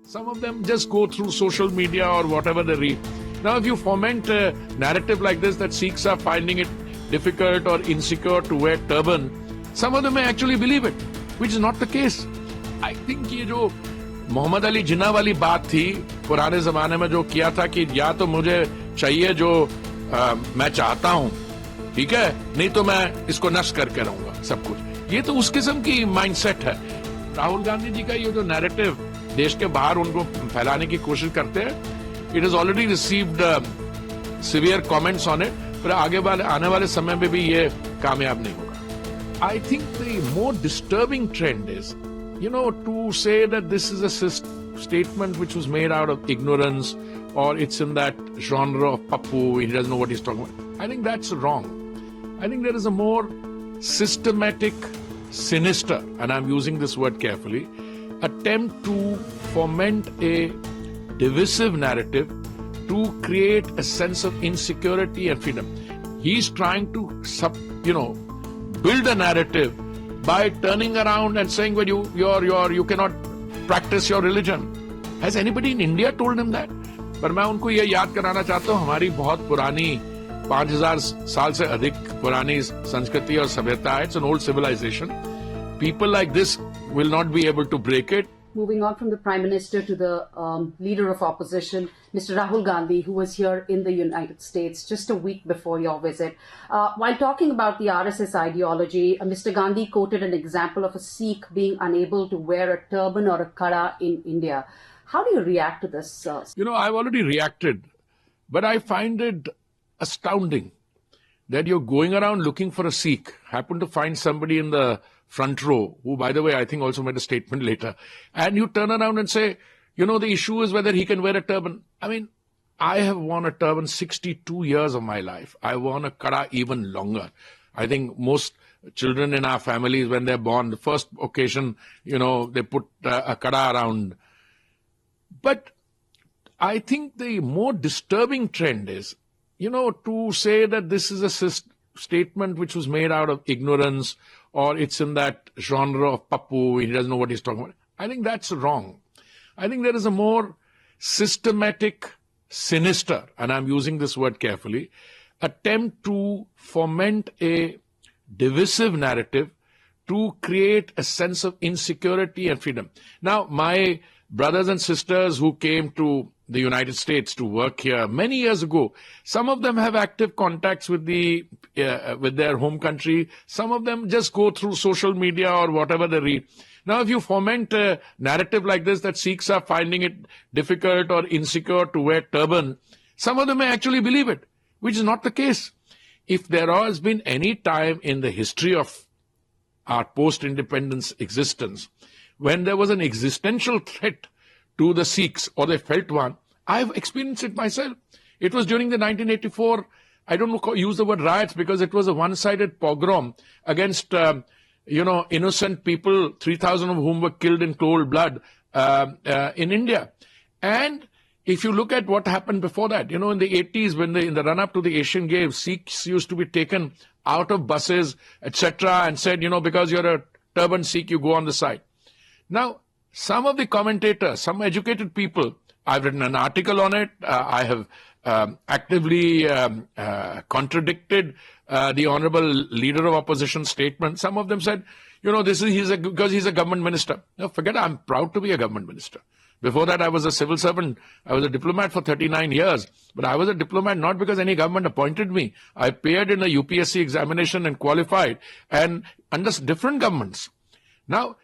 Some of them just go through social media or whatever they read. Now, if you foment a narrative like this that Sikhs are finding it difficult or insecure to wear turban, some of them may actually believe it, which is not the case. I think ये जो मोहम्मद अली जिन्ना वाली बात थी पुराने जमाने में जो किया था कि या तो मुझे चाहिए जो मैं चाहता हूं, ठीक है, नहीं तो मैं इसको नष्ट करके रहूंगा सब कुछ, ये तो उस किस्म की माइंडसेट है। राहुल गांधी जी का ये जो नैरेटिव देश के बाहर उनको फैलाने की कोशिश करते हैं, it is already received severe comments on it, पर आगे वाले आने वाले समय में भी ये कामयाब नहीं होगा। I think the more disturbing trend is, you know, to say that this is a statement which was made out of ignorance or it's in that genre of Pappu, he doesn't know what he's talking about. I think that's wrong. I think there is a more systematic, sinister, and I'm using this word carefully, attempt to foment a divisive narrative to create a sense of insecurity and freedom. He's trying to, build a narrative by turning around and saying, well, you cannot practice your religion. Has anybody in India told him that? पर मैं उनको ये याद कराना चाहता हूँ, हमारी बहुत पुरानी 5000 साल से अधिक पुरानी संस्कृति और सभ्यता है. It's an old civilization. People like this will not be able to break it. Moving on from the Prime Minister to the leader of opposition, Mr. Rahul Gandhi, who was here in the United States just a week before your visit. While talking about the RSS ideology, Mr. Gandhi quoted an example of a Sikh being unable to wear a turban or a kara in India. How do you react to this? I've already reacted, but I find it astounding that you're going around looking for a Sikh, happen to find somebody in the front row, who, by the way, I think also made a statement later, and you turn around and say, the issue is whether he can wear a turban. I mean, I have worn a turban 62 years of my life. I worn a kara even longer. I think most children in our families, when they're born, the first occasion, they put a kara around. But I think the more disturbing trend is, to say that this is a statement which was made out of ignorance or it's in that genre of Pappu, he doesn't know what he's talking about. I think that's wrong. I think there is a more systematic, sinister, and I'm using this word carefully, attempt to foment a divisive narrative to create a sense of insecurity and freedom. Now, my brothers and sisters who came to the United States to work here many years ago, some of them have active contacts with with their home country. Some of them just go through social media or whatever they read. Now, if you foment a narrative like this that Sikhs are finding it difficult or insecure to wear turban, some of them may actually believe it, which is not the case. If there has been any time in the history of our post-independence existence when there was an existential threat to the Sikhs, or they felt one, I've experienced it myself. It was during the 1984, I don't use the word riots because it was a one-sided pogrom against, innocent people, 3,000 of whom were killed in cold blood in India. And if you look at what happened before that, in the 80s, when in the run-up to the Asian Games, Sikhs used to be taken out of buses, etc., and said, because you're a turban Sikh, you go on the side. Now, some of the commentators, some educated people, I've written an article on it. I have actively contradicted the honorable leader of opposition statement. Some of them said, because he's a government minister. No, forget it, I'm proud to be a government minister. Before that, I was a civil servant. I was a diplomat for 39 years. But I was a diplomat not because any government appointed me. I appeared in a UPSC examination and qualified, and under different governments. Now,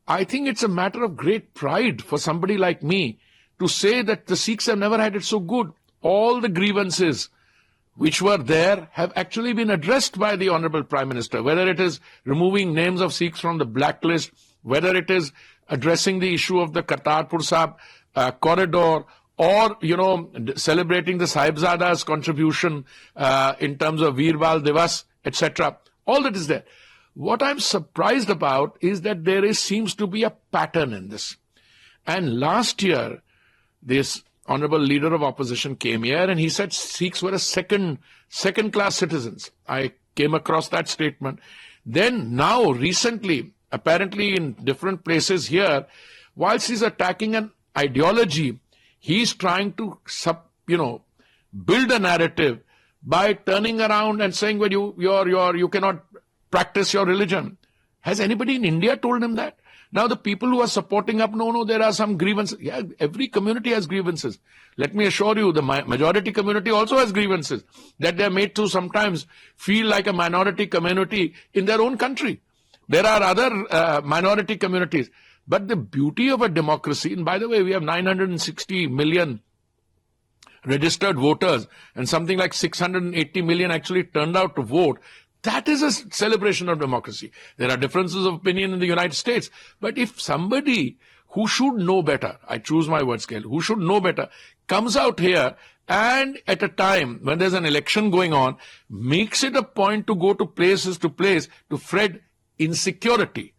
I think it's a matter of great pride for somebody like me to say that the Sikhs have never had it so good. All the grievances which were there have actually been addressed by the Honorable Prime Minister, whether it is removing names of Sikhs from the blacklist, whether it is addressing the issue of the Kartarpur Sahib corridor, or, celebrating the Sahibzada's contribution in terms of Veerbal Divas, etc. All that is there. What I'm surprised about is that there seems to be a pattern in this. And last year, this honorable leader of opposition came here and he said Sikhs were a second-class citizens. I came across that statement. Then now, recently, apparently in different places here, whilst he's attacking an ideology, he's trying to build a narrative by turning around and saying, well, you cannot practice your religion. Has anybody in India told him that? Now the people who are supporting up, no, there are some grievances. Yeah, every community has grievances. Let me assure you, the majority community also has grievances that they're made to sometimes feel like a minority community in their own country. There are other minority communities. But the beauty of a democracy, and by the way, we have 960 million registered voters and something like 680 million actually turned out to vote. That is a celebration of democracy. There are differences of opinion in the United States. But if somebody who should know better, I choose my words carefully, who should know better, comes out here and at a time when there's an election going on, makes it a point to go to place to spread insecurity.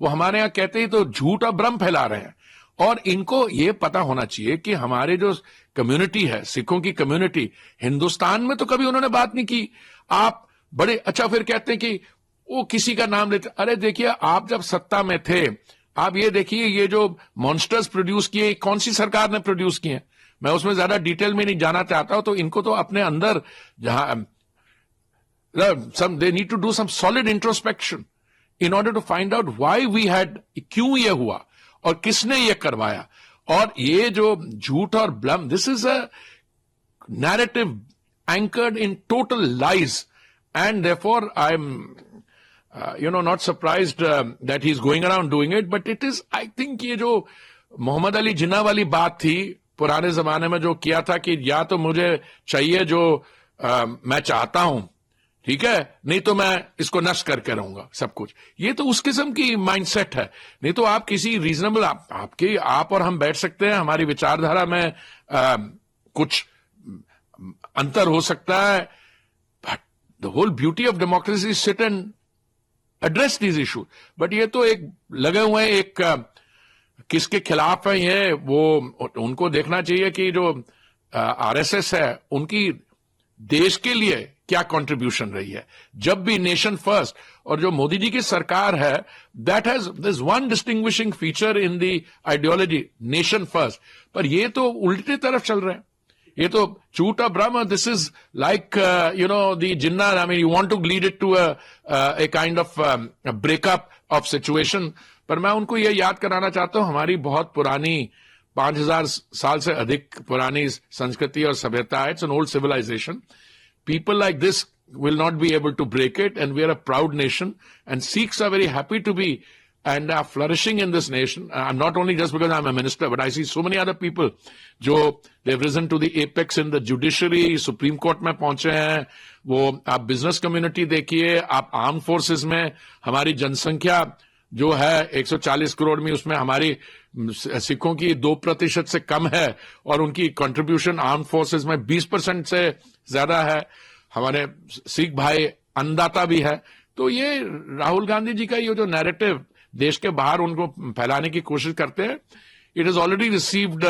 वो हमारे यहाँ कहते ही तो झूठ और भ्रम फैला रहे हैं. और इनको ये पता होना चाहिए कि हमारे जो कम्युनिटी है, सिखों की कम्युनिटी, हिंदुस्तान में तो कभी उन्होंने बात नहीं की. आप बड़े अच्छा फिर कहते हैं कि वो किसी का नाम लेते. अरे देखिए, आप जब सत्ता में थे, आप ये देखिए, ये जो मॉन्स्टर्स प्रोड्यूस किए, कौन सी सरकार ने प्रोड्यूस किए. मैं उसमें ज्यादा डिटेल में नहीं जाना चाहता हूं. तो इनको तो अपने अंदर जहां they need to do some solid introspection in order to find out why we had, क्यों ये हुआ और किसने ये करवाया. और ये जो झूठ और भ्रम, this is a narrative anchored in total lies, and therefore I'm not surprised that he's going around doing it. But it is, I think, ये जो मोहम्मद अली जिन्ना वाली बात थी पुराने जमाने में, जो किया था कि या तो मुझे चाहिए जो मैं चाहता हूं, ठीक है, नहीं तो मैं इसको नष्ट करके रहूंगा सब कुछ. ये तो उस किस्म की माइंडसेट है. नहीं तो आप किसी रीजनेबल, आप और हम बैठ सकते हैं, हमारी विचारधारा में कुछ अंतर हो सकता है, but the whole beauty of democracy is sit and address these issue. But ये तो एक लगे हुए हैं, एक किसके खिलाफ है ये, वो उनको देखना चाहिए कि जो आरएसएस है उनकी देश के लिए क्या कंट्रीब्यूशन रही है. जब भी नेशन फर्स्ट, और जो मोदी जी की सरकार है, that has this one distinguishing feature in the ideology, nation first. पर ये तो उल्टे तरफ चल रहे हैं. ये तो झूठ और भ्रम. This is like the Jinnah, I mean, you want to lead it to a kind of breakup of situation. पर मैं उनको ये याद कराना चाहता हूं, हमारी बहुत पुरानी 5000 साल से अधिक पुरानी संस्कृति और सभ्यता है. It's an old civilisation. People like this will not be able to break it, and we are a proud nation, and Sikhs are very happy to be and are flourishing in this nation. I'm not only just because I'm a minister, but I see so many other people जो they've risen to the apex in the judiciary, Supreme Court में पहुंचे हैं. वो आप business community देखिए, आप arm forces में हमारी जनसंख्या जो है 140 करोड़ में, उसमें हमारी सिखों की 2% से कम है, और उनकी कंट्रीब्यूशन आर्म फोर्सेस में 20% से ज्यादा है. हमारे सिख भाई अन्नदाता भी है. तो ये राहुल गांधी जी का ये जो नैरेटिव देश के बाहर उनको फैलाने की कोशिश करते हैं, it is already received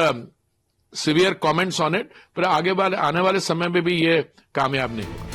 severe comments on it, पर आगे आने वाले समय में भी ये कामयाब नहीं होगा.